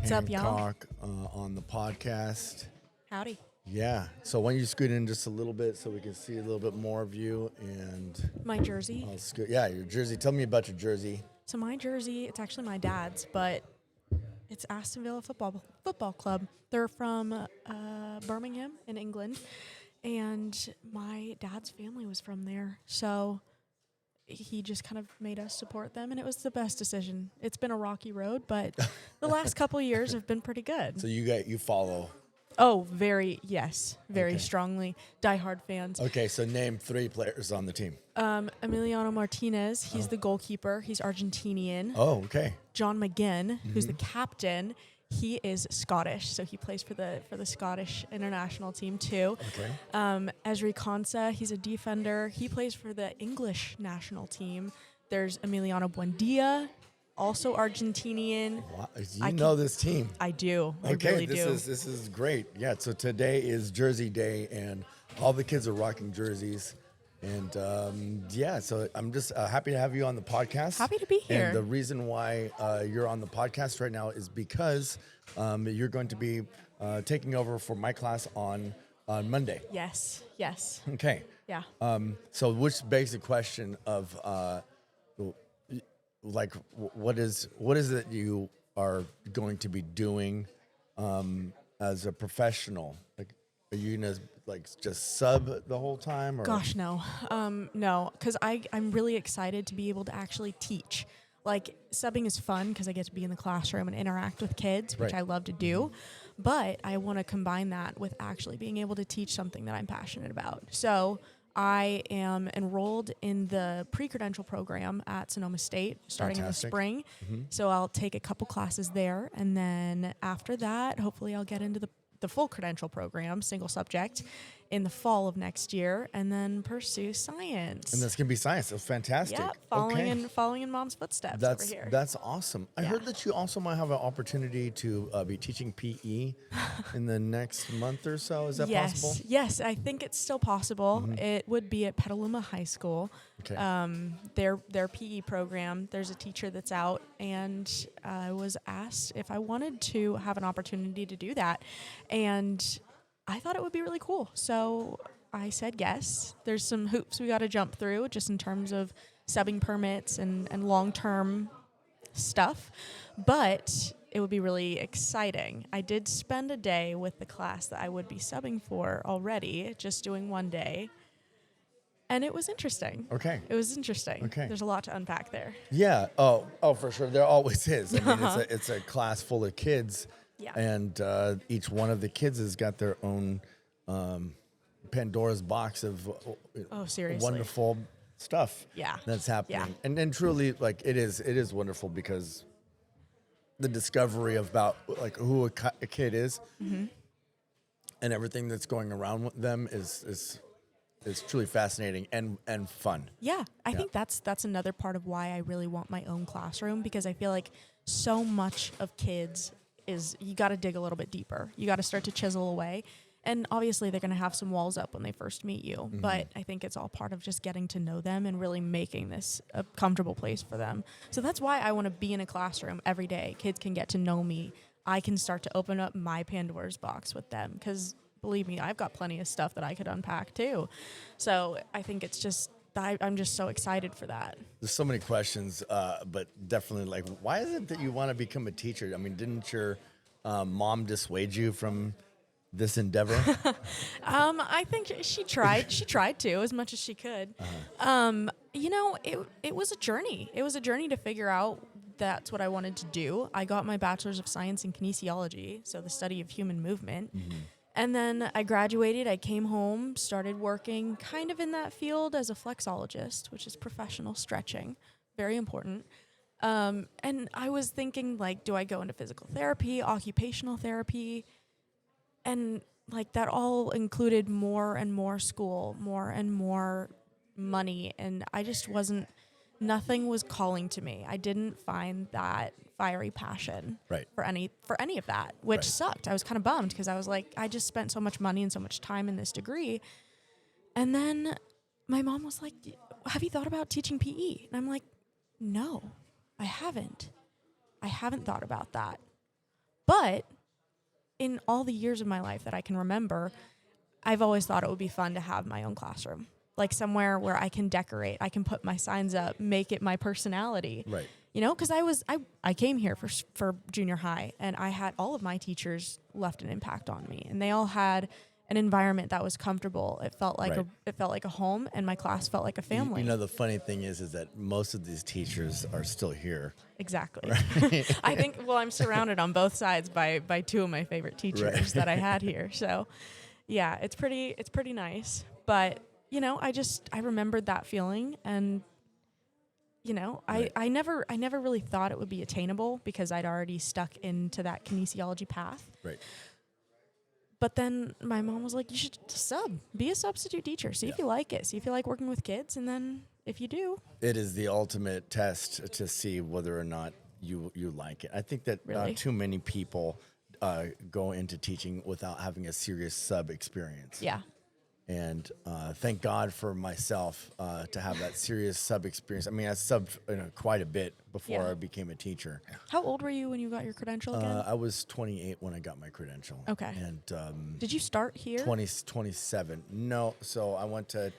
What's up, y'all? Hancock on the podcast. Howdy. Yeah. So why don't you scoot in just a little bit so we can see a little bit more of you and My jersey. I'll scoot. Yeah, your jersey. Tell me about your jersey. So my jersey, it's actually my dad's, but it's Aston Villa Football Club. They're from Birmingham in England, and my dad's family was from there. So he just kind of made us support them, and it was the best decision. It's been a rocky road, but the last couple of years have been pretty good. So you follow. Oh, very Okay. strongly. Diehard fans. Okay, so name 3 players on the team. Emiliano Martinez, he's the goalkeeper. He's Argentinian. Oh, okay. John McGinn, who's the captain, he is Scottish, so he plays for the Scottish international team too. Okay. Esri Konsa, he's a defender. He plays for the English national team. There's Emiliano Buendia, also Argentinian. Wow. You know this team. I do. Okay, I really do. This is great. Yeah, so today is Jersey Day, and all the kids are rocking jerseys. And yeah, so I'm just happy to have you on the podcast. Happy to be here. And the reason why you're on the podcast right now is because you're going to be taking over for my class on Monday. Yes. Okay. Yeah. So which begs the question of what is it you are going to be doing as a professional? Like, are you gonna just sub the whole time? Or? Gosh, no. No, because I'm really excited to be able to actually teach. Like, subbing is fun because I get to be in the classroom and interact with kids, which Right. I love to do. But I want to combine that with actually being able to teach something that I'm passionate about. So I am enrolled in the pre-credential program at Sonoma State starting Fantastic. in the spring. So I'll take a couple classes there. And then after that, hopefully I'll get into the full credential program, single subject, in the fall of next year, and then pursue science. And that's gonna be science. That's fantastic. Yeah, following in mom's footsteps over here. That's awesome. I heard that you also might have an opportunity to be teaching PE in the next month or so. Is that possible? Yes, I think it's still possible. It would be at Petaluma High School. Okay. Their PE program. There's a teacher that's out, and I was asked if I wanted to have an opportunity to do that, and I thought it would be really cool. So I said yes. There's some hoops we got to jump through just in terms of subbing permits and long-term stuff, but it would be really exciting. I did spend a day with the class that I would be subbing for already, just doing one day, and it was interesting. Okay. It was interesting. Okay. There's a lot to unpack there. Yeah. Oh, for sure. There always is. I mean, it's a class full of kids. Yeah. And each one of the kids has got their own Pandora's box of Seriously. wonderful stuff. Yeah. That's happening. Yeah. And truly, it is wonderful because the discovery about who a kid is and everything that's going around with them is truly fascinating and fun. Yeah, I think that's another part of why I really want my own classroom, because I feel like so much of kids is you got to dig a little bit deeper. You got to start to chisel away. And obviously they're going to have some walls up when they first meet you. But I think it's all part of just getting to know them and really making this a comfortable place for them. So that's why I want to be in a classroom every day. Kids can get to know me. I can start to open up my Pandora's box with them, because believe me, I've got plenty of stuff that I could unpack too. So I think it's just, I'm just so excited for that. There's so many questions, but definitely why is it that you want to become a teacher? I mean, didn't your mom dissuade you from this endeavor? I think she tried. She tried to, as much as she could. It was a journey. It was a journey to figure out that's what I wanted to do. I got my bachelor's of science in kinesiology, so the study of human movement. And then I graduated, I came home, started working kind of in that field as a flexologist, which is professional stretching, very important. And I was thinking, do I go into physical therapy, occupational therapy? And that all included more and more school, more and more money. And I just nothing was calling to me. I didn't find that fiery passion for any of that, which sucked. I was kind of bummed because I was like, I just spent so much money and so much time in this degree. And then my mom was like, have you thought about teaching PE? And I'm like, no, I haven't thought about that. But in all the years of my life that I can remember, I've always thought it would be fun to have my own classroom, like somewhere where I can decorate, I can put my signs up, make it my personality. Right. You know, because I came here for junior high, and I had all of my teachers left an impact on me, and they all had an environment that was comfortable. It felt like Right. it felt like a home, and my class felt like a family. You know, the funny thing is that most of these teachers are still here. Exactly. I think, well, I'm surrounded on both sides by two of my favorite teachers that I had here. So, yeah, it's pretty nice. But, you know, I remembered that feeling, and you know, Right. I never really thought it would be attainable because I'd already stuck into that kinesiology path. Right. But then my mom was like, you should be a substitute teacher. See if you like it. See if you like working with kids. And then if you do. It is the ultimate test to see whether or not you like it. I think that Really? not too many people go into teaching without having a serious sub experience. Yeah. And thank God for myself to have that serious sub experience. I mean, I subbed quite a bit before Yeah. I became a teacher. How old were you when you got your credential again? I was 28 when I got my credential. Okay. And Did you start here? 27. No, so I went to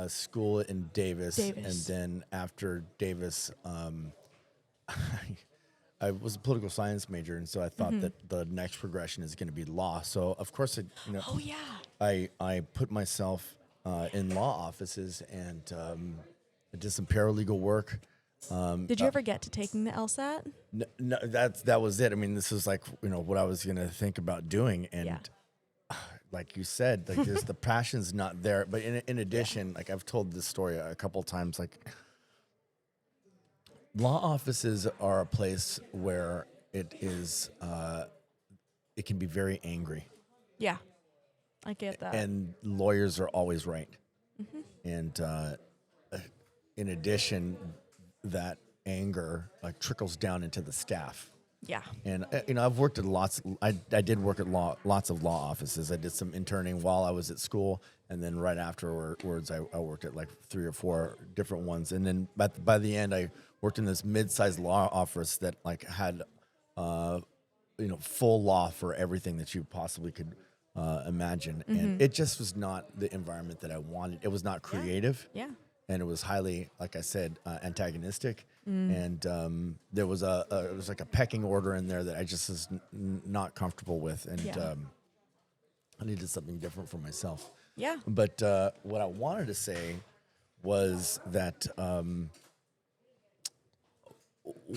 school in Davis. And then after Davis, I was a political science major, and so I thought that the next progression is going to be law. So of course, Oh, yeah. I put myself in law offices and I did some paralegal work. Did you ever get to taking the LSAT? No, that was it. I mean, this was like what I was going to think about doing, and Yeah. like you said, like there's the passion's not there. But in addition, like I've told this story a couple of times, like law offices are a place where it can be very angry. Yeah. I get that. And lawyers are always right. And in addition, that anger trickles down into the staff. yeah. And I've worked at I did work at lots of law offices. I did some interning while I was at school, and then right afterwards, I worked at like 3 or 4 different ones. And then by the end, I worked in this mid-sized law office that like had full law for everything that you possibly could imagine. And it just was not the environment that I wanted. It was not creative. Yeah. And it was highly, like I said, antagonistic. And there was it was like a pecking order in there that I just was not comfortable with. And Yeah. I needed something different for myself. Yeah. But what I wanted to say was that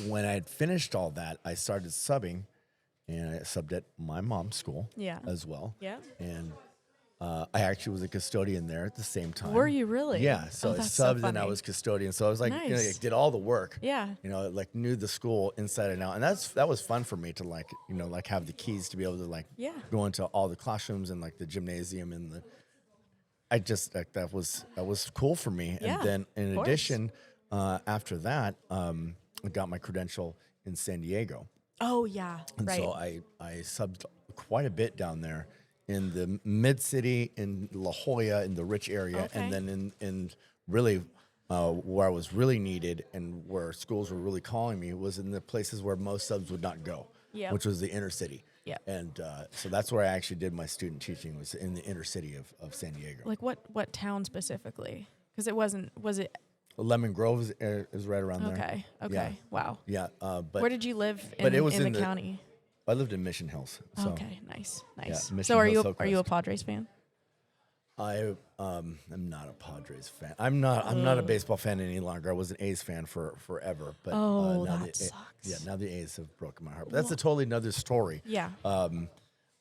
when I had finished all that, I started subbing, and I subbed at my mom's school Yeah. as well. Yeah. And I actually was a custodian there at the same time. Were you really? Yeah. So Oh, I that's subbed so and I funny. was custodian. So I was like, Nice. did all the work. Yeah. Like knew the school inside and out. And that was fun for me to like have the keys to be able to like Yeah. go into all the classrooms and like the gymnasium and I just like that was cool for me. Yeah, And then in of course. addition, after that, I got my credential in San Diego. Oh, yeah. And right. so I subbed quite a bit down there in the mid city, in La Jolla, in the rich area, Okay. and then in really where I was really needed and where schools were really calling me was in the places where most subs would not go, Yep. which was the inner city. Yep. And so that's where I actually did my student teaching, was in the inner city of San Diego. Like what town specifically? Because was it? Lemon Grove is right around there. Okay. Okay. Yeah. Wow. Yeah, but Where did you live but it was in in the the- county? I lived in Mission Hills. So Okay. Nice. Nice. Mission So are Hills, you a Oakrest. Padres fan? I am not a Padres fan. I'm not a baseball fan any longer. I was an A's fan for forever. But Oh, now that the, sucks. Yeah, now the A's have broken my heart. But that's a totally another story. Yeah. And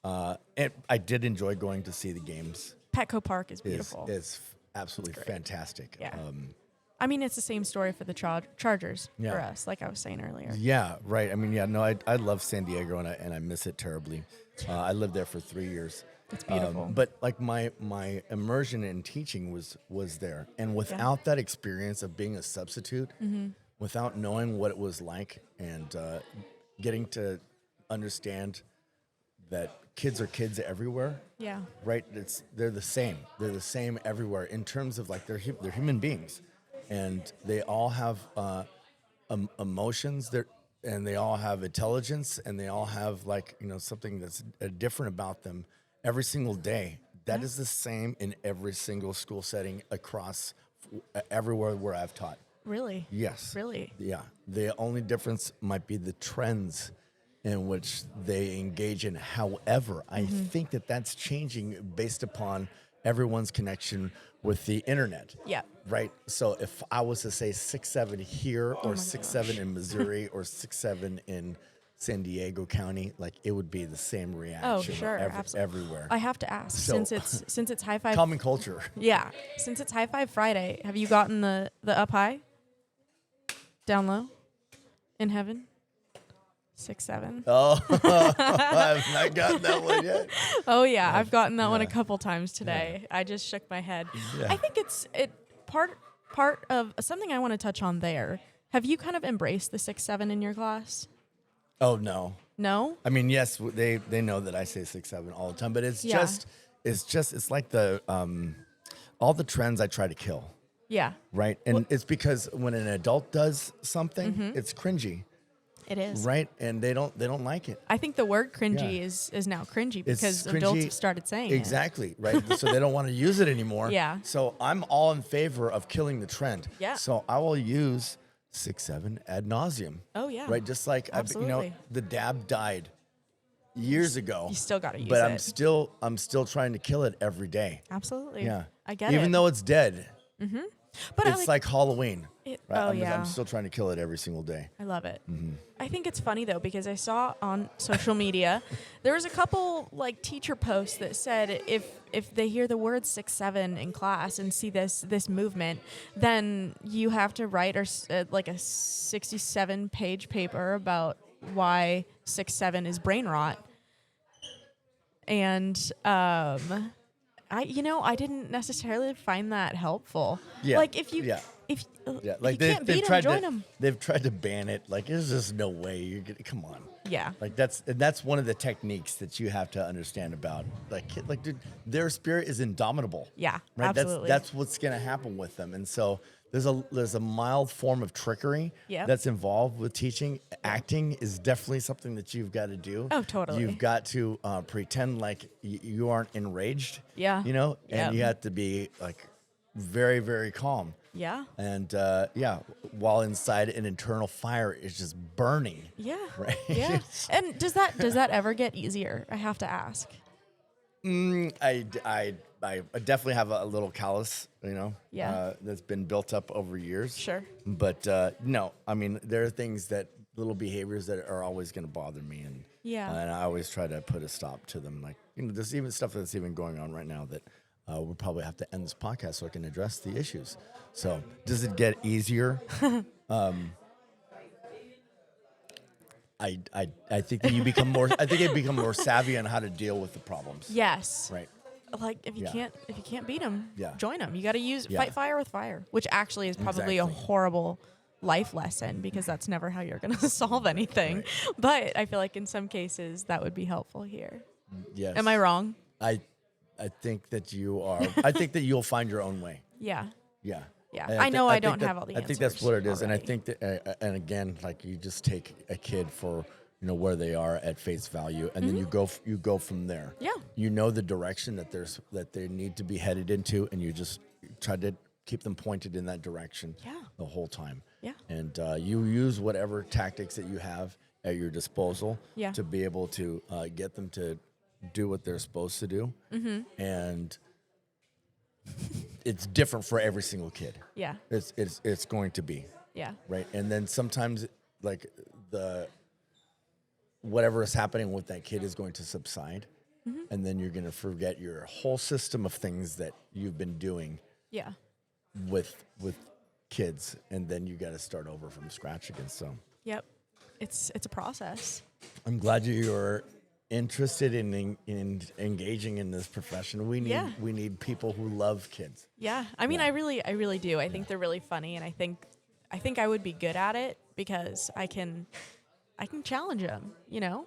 I did enjoy going to see the games. Petco Park is beautiful. It's absolutely fantastic. Yeah. I mean, it's the same story for the Chargers for Yeah. us, like I was saying earlier. Yeah, right. I mean, yeah, no, I love San Diego and I miss it terribly. I lived there for 3 years. It's beautiful. But like my immersion in teaching was there, and without that experience of being a substitute, without knowing what it was like, and getting to understand that kids are kids everywhere, Yeah. right? They're the same. They're the same everywhere in terms of like they're human beings, and they all have emotions. and they all have intelligence, and they all have like something that's different about them every single day. That is the same in every single school setting across everywhere where I've taught. Really? Yes. Really? Yeah. The only difference might be the trends in which they engage in. However, I think that that's changing based upon everyone's connection with the internet. Yeah. Right. So if I was to say 6'7" here, or 6'7" in Missouri, or 6'7" in San Diego County, like it would be the same reaction. Oh, sure, absolutely. Everywhere. I have to ask, So- since it's high five. Common culture. Yeah, since it's High Five Friday, have you gotten the up high, down low, in heaven? 6'7". Oh, I've not gotten that one yet. Oh yeah, I've gotten that one a couple times today. I just shook my head. Yeah. I think it's part of something I want to touch on there. Have you kind of embraced the 6'7" in your class? Oh no. No? I mean, yes, they know that I say 6'7" all the time, but it's like the all the trends I try to kill, Yeah, right? And it's because when an adult does something, it's cringy, it is. right? And they don't like it. I think the word cringy Yeah. is now cringy It's because cringy. adults have started saying it. Exactly, right? So they don't want to use it anymore. Yeah. So I'm all in favor of killing the trend. Yeah. So I will use 6'7" ad nauseum. Oh, yeah. Right, just like Absolutely. the dab died years ago. You still gotta use but it. I'm still trying to kill it every day. Absolutely. Yeah, I get it. Even though it's dead, but it's like Halloween. it, Right? oh yeah, I'm still trying to kill it every single day. I love it. Mm-hmm. I think it's funny though because I saw on social media there was a couple like teacher posts that said if they hear the word 6'7" in class and see this movement, then you have to write like a 67-page paper about why 6'7" is brain rot. And I didn't necessarily find that helpful. Yeah. Like if you Yeah. if Yeah, if like you can't they've beat tried them, join to them. they've tried to ban it. Like there's just no way you're gonna come on. Yeah. Like that's one of the techniques that you have to understand about. Like dude, their spirit is indomitable. Yeah, right. absolutely. That's what's gonna happen with them. And so there's a mild form of trickery Yep. that's involved with teaching. Acting is definitely something that you've got to do. Oh, totally. You've got to pretend like you aren't enraged. Yeah. And Yep. you have to be like very, very calm. Yeah. And while inside an internal fire is just burning. Yeah. Right. Yeah. And does that ever get easier? I have to ask. I definitely have a little callus, Yeah. that's been built up over years. Sure. But no, I mean, there are things little behaviors that are always going to bother me. And and I always try to put a stop to them. Like, there's even stuff that's even going on right now that we'll probably have to end this podcast so I can address the issues. So does it get easier? I think that you become more. I think you become more savvy on how to deal with the problems. Yes. Right. Like if you can't beat them, Yeah. join them. You got to Yeah. fight fire with fire, which actually is probably a Exactly. horrible life lesson because that's never how you're going to solve anything. Right. But I feel like in some cases that would be helpful here. Yes. Am I wrong? I think that you are. I think that you'll find your own way. Yeah. Yeah. Yeah. And I know I think don't that- have all the I think that's answers what it is, and I already. think that, and again, like you just take a kid for where they are at face value, and then you go from there. Mm-hmm. Yeah. You know the direction that they need to be headed into, and you just try to keep them pointed in that direction. Yeah. The whole time. Yeah. And you use whatever tactics that you have at your disposal. Yeah. To be able to get them to do what they're supposed to do. Mm-hmm. And it's different for every single kid. Yeah. It's going to be, Yeah. right? And then sometimes like whatever is happening with that kid is going to subside, and then you're going to forget your whole system of things that you've been doing Yeah. with kids, and then you got to start over from scratch again. So Yep. It's a process. I'm glad you're interested in engaging in this profession. We need people who love kids. Yeah. I mean, I really do. I think they're really funny, and I think I would be good at it because I can challenge them.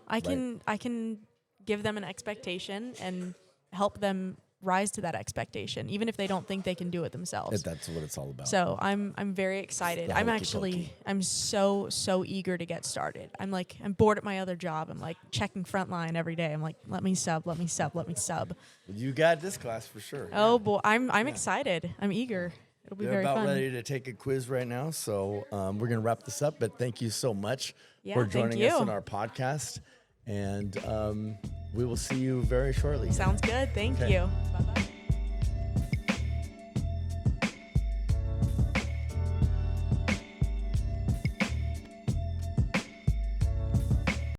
I can give them an expectation and help them rise to that expectation, even if they don't think they can do it themselves. That's what it's all about. So I'm very excited. The hokey-pokey. I'm so eager to get started. I'm bored at my other job. I'm like checking Frontline every day. I'm like, let me sub. You got this class for sure. Oh boy, I'm excited. I'm eager. It'll be We're very about fun. ready to take a quiz right now, so we're gonna wrap this up. But thank you so much Yeah, for thank joining us you. on our podcast, and we will see you very shortly. Sounds good. Thank Okay. you. Bye-bye.